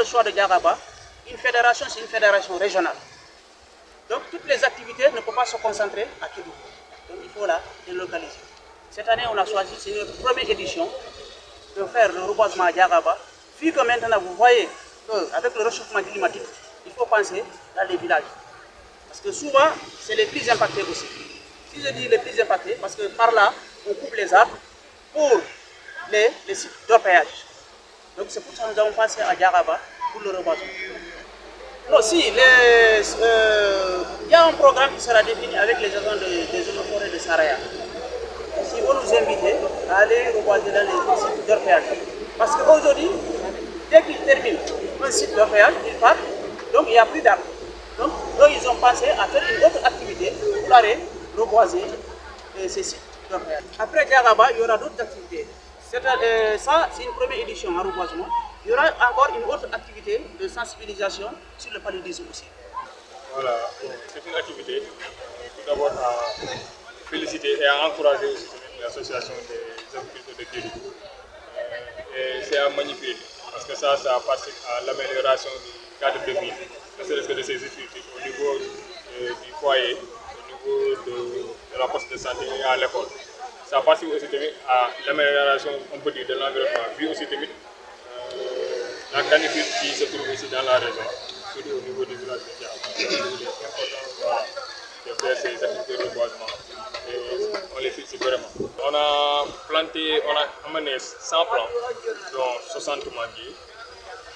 le choix de Diaraba, une fédération, c'est une fédération régionale. Donc toutes les activités ne peuvent pas se concentrer à Kédougou. Donc il faut la délocaliser. Cette année, on a choisi, c'est notre première édition, de faire le reboisement à Diaraba. Vu que maintenant, vous voyez qu'avec le réchauffement climatique, il faut penser dans les villages. Parce que souvent, c'est les plus impactés aussi. Si je dis les plus impactés, parce que par là, on coupe les arbres pour les sites d'orpaillage. Donc c'est pour ça que nous avons pensé à Diaraba pour le reboisement. Non, si, il y a un programme qui sera défini avec les agents des zones forêts de Saraya. Si vous nous invitez à aller reboiser dans les sites d'orpaillage. Parce qu'aujourd'hui, dès qu'ils terminent un site d'orpaillage, ils partent, donc il n'y a plus d'arbres. Donc eux, ils ont pensé à faire une autre activité pour aller reboiser ces sites d'orpaillage. Après Diaraba, il y aura d'autres activités. Ça, c'est une première édition en reboisement. Il y aura encore une autre activité de sensibilisation sur le paludisme aussi. Voilà, c'est une activité tout d'abord à féliciter et à encourager aussi l'association des agriculteurs de Kédougou. Et c'est à magnifier parce que ça participe à l'amélioration du cadre de vie, ne serait-ce que de ces effectifs au niveau du foyer, au niveau de la poste de santé et à l'école. Ça participe aussi à l'amélioration, on peut dire, de l'environnement, vu aussi la canicule qui se trouve ici dans la région, surtout au niveau du village de Diaraba. Il est important de faire ces activités de reboisement et on les félicite vraiment. On a amené 100 plants, dont 60 manguiers,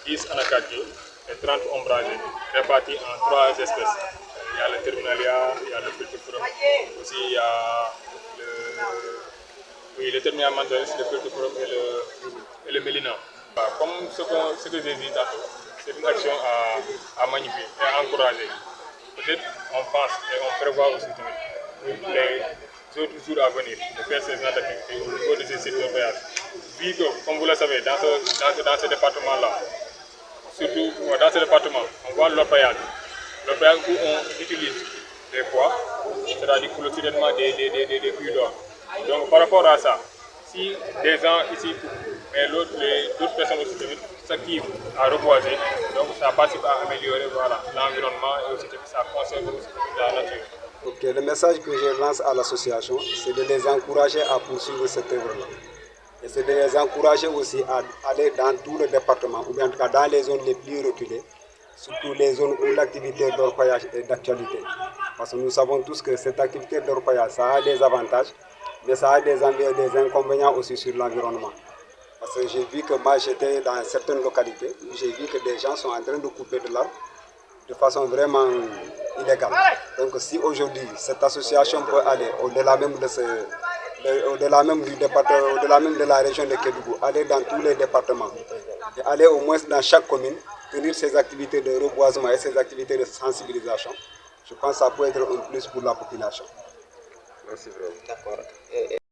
10 anacardiers et 30 ombragés, répartis en 3 espèces. Il y a le terminalia, il y a le fructiferum, aussi il y a le terminalia mandaris, le fructiferum et le mélina. Comme ce que j'ai dit tantôt, c'est une action à magnifier et à encourager. Peut-être on pense et on prévoit aussi les autres jours à venir de faire ces activités au niveau de ces sites de voyage. Vu que, comme vous le savez, dans ce département-là, surtout dans ce département, on voit l'orpaillage. L'orpaillage où on utilise des bois, c'est-à-dire pour le traitement des puits d'or. Donc par rapport à ça, si des gens ici, mais d'autres personnes aussi s'activent à reboiser, donc ça participe à améliorer l'environnement et aussi ça conserve aussi la nature. Ok, le message que je lance à l'association, c'est de les encourager à poursuivre cette œuvre-là. Et c'est de les encourager aussi à aller dans tout le département, ou bien en tout cas dans les zones les plus reculées, surtout les zones où l'activité d'orpaillage est d'actualité. Parce que nous savons tous que cette activité d'orpaillage, ça a des avantages, mais ça a des inconvénients aussi sur l'environnement. Parce que j'ai vu que moi j'étais dans certaines localités, où j'ai vu que des gens sont en train de couper de l'arbre de façon vraiment illégale. Donc si aujourd'hui cette association peut aller au-delà même du département, au-delà même de la région de Kédougou, aller dans tous les départements et aller au moins dans chaque commune, tenir ces activités de reboisement et ces activités de sensibilisation, je pense que ça peut être un plus pour la population. Merci vraiment. D'accord.